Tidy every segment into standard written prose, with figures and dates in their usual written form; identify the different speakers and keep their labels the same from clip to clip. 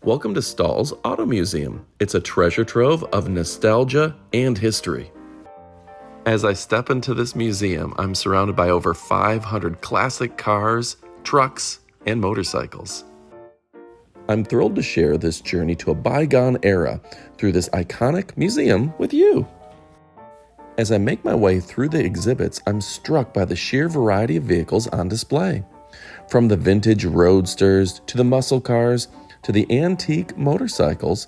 Speaker 1: Welcome to Stahl's Auto Museum. It's a treasure trove of nostalgia and history. As I step into this museum, I'm surrounded by over 500 classic cars, trucks, and motorcycles. I'm thrilled to share this journey to a bygone era through this iconic museum with you. As I make my way through the exhibits, I'm struck by the sheer variety of vehicles on display. From the vintage roadsters to the muscle cars to the antique motorcycles,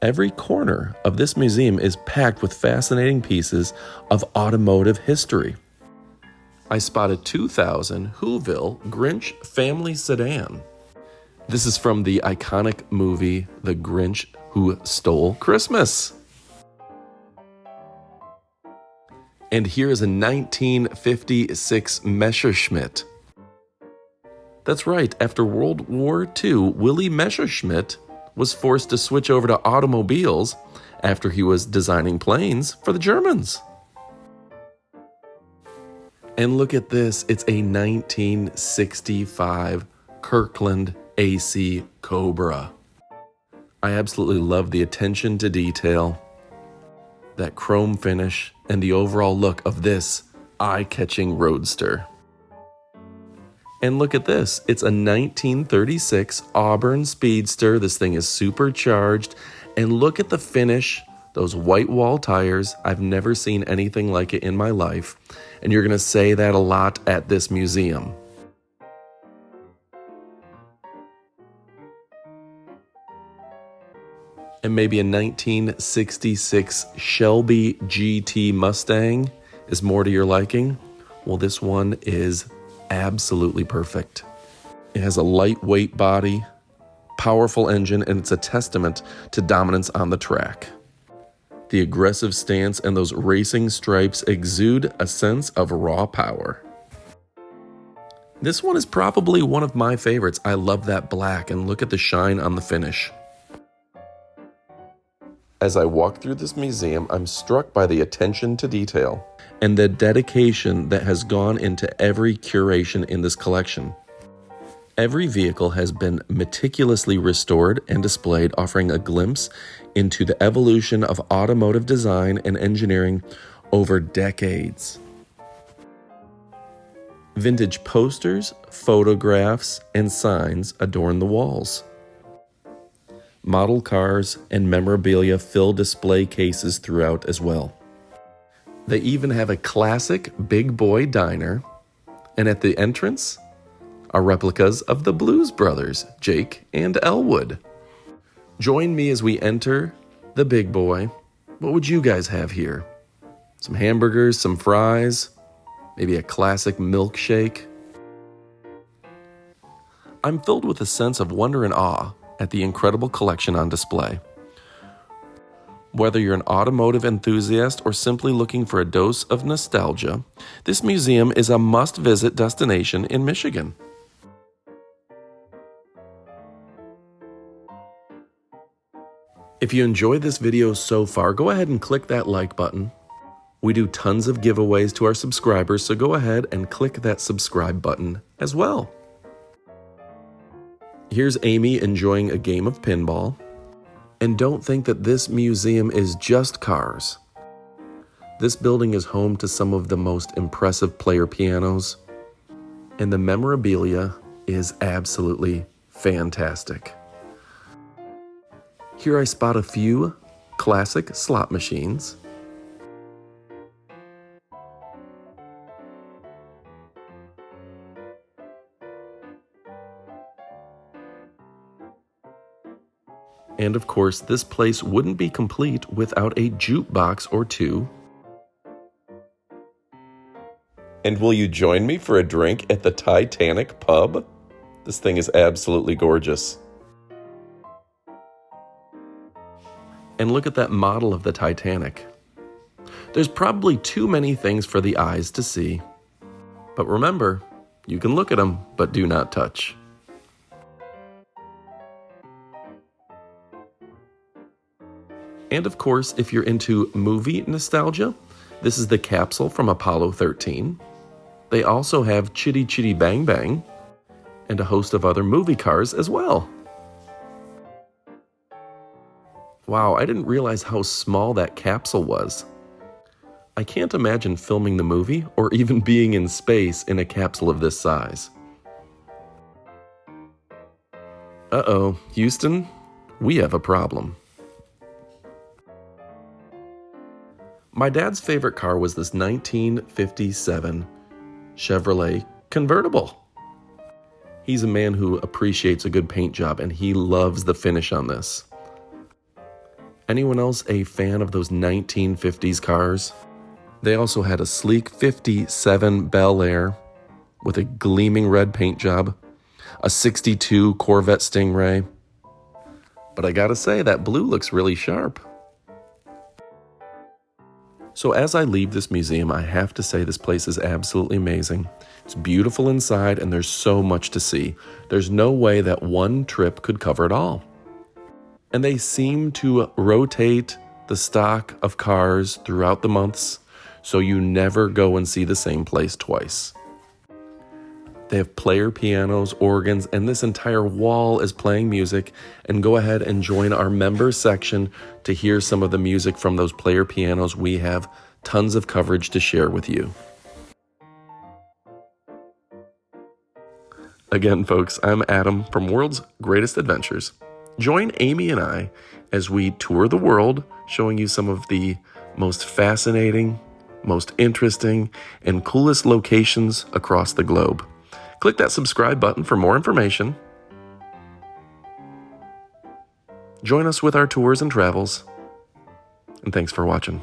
Speaker 1: every corner of this museum is packed with fascinating pieces of automotive history. I spotted 2000 Whoville Grinch family sedan. This is from the iconic movie The Grinch Who Stole Christmas. And here is a 1956 Messerschmitt. That's right, after World War II, Willy Messerschmitt was forced to switch over to automobiles after he was designing planes for the Germans. And look at this, it's a 1965 Kirkland AC Cobra. I absolutely love the attention to detail, that chrome finish, and the overall look of this eye-catching roadster. And look at this, it's a 1936 Auburn Speedster. This thing is supercharged, and look at the finish, those white wall tires. I've never seen anything like it in my life, and you're gonna say that a lot at this museum. And maybe a 1966 Shelby GT Mustang is more to your liking? Well, this one is absolutely perfect. It has a lightweight body, powerful engine, and it's a testament to dominance on the track. The aggressive stance and those racing stripes exude a sense of raw power. This one is probably one of my favorites. I love that black, and look at the shine on the finish. As I walk through this museum, I'm struck by the attention to detail and the dedication that has gone into every curation in this collection. Every vehicle has been meticulously restored and displayed, offering a glimpse into the evolution of automotive design and engineering over decades. Vintage posters, photographs, and signs adorn the walls. Model cars and memorabilia fill display cases throughout as well. They even have a classic Big Boy Diner, and at the entrance are replicas of the Blues Brothers, Jake and Elwood. Join me as we enter the Big Boy. What would you guys have here? Some hamburgers, some fries, maybe a classic milkshake? I'm filled with a sense of wonder and awe at the incredible collection on display. Whether you're an automotive enthusiast or simply looking for a dose of nostalgia, this museum is a must-visit destination in Michigan. If you enjoyed this video so far, go ahead and click that like button. We do tons of giveaways to our subscribers, so go ahead and click that subscribe button as well. Here's Amy enjoying a game of pinball. And don't think that this museum is just cars. This building is home to some of the most impressive player pianos, and the memorabilia is absolutely fantastic. Here I spot a few classic slot machines. And of course, this place wouldn't be complete without a jukebox or two. And will you join me for a drink at the Titanic pub? This thing is absolutely gorgeous. And look at that model of the Titanic. There's probably too many things for the eyes to see. But remember, you can look at them, but do not touch. And of course, if you're into movie nostalgia, this is the Capsule from Apollo 13. They also have Chitty Chitty Bang Bang and a host of other movie cars as well. Wow, I didn't realize how small that capsule was. I can't imagine filming the movie or even being in space in a capsule of this size. Uh-oh, Houston, we have a problem. My dad's favorite car was this 1957 Chevrolet convertible. He's a man who appreciates a good paint job, and he loves the finish on this. Anyone else a fan of those 1950s cars? They also had a sleek 57 Bel Air with a gleaming red paint job, a 62 Corvette Stingray. But I gotta say, that blue looks really sharp. So as I leave this museum, I have to say this place is absolutely amazing. It's beautiful inside, and there's so much to see. There's no way that one trip could cover it all. And they seem to rotate the stock of cars throughout the months, so you never go and see the same place twice. They have player pianos, organs, and this entire wall is playing music. And go ahead and join our members section to hear some of the music from those player pianos. We have tons of coverage to share with you. Again, folks, I'm Adam from World's Greatest Adventures. Join Amy and I as we tour the world, showing you some of the most fascinating, most interesting, and coolest locations across the globe. Click that subscribe button for more information. Join us with our tours and travels. And thanks for watching.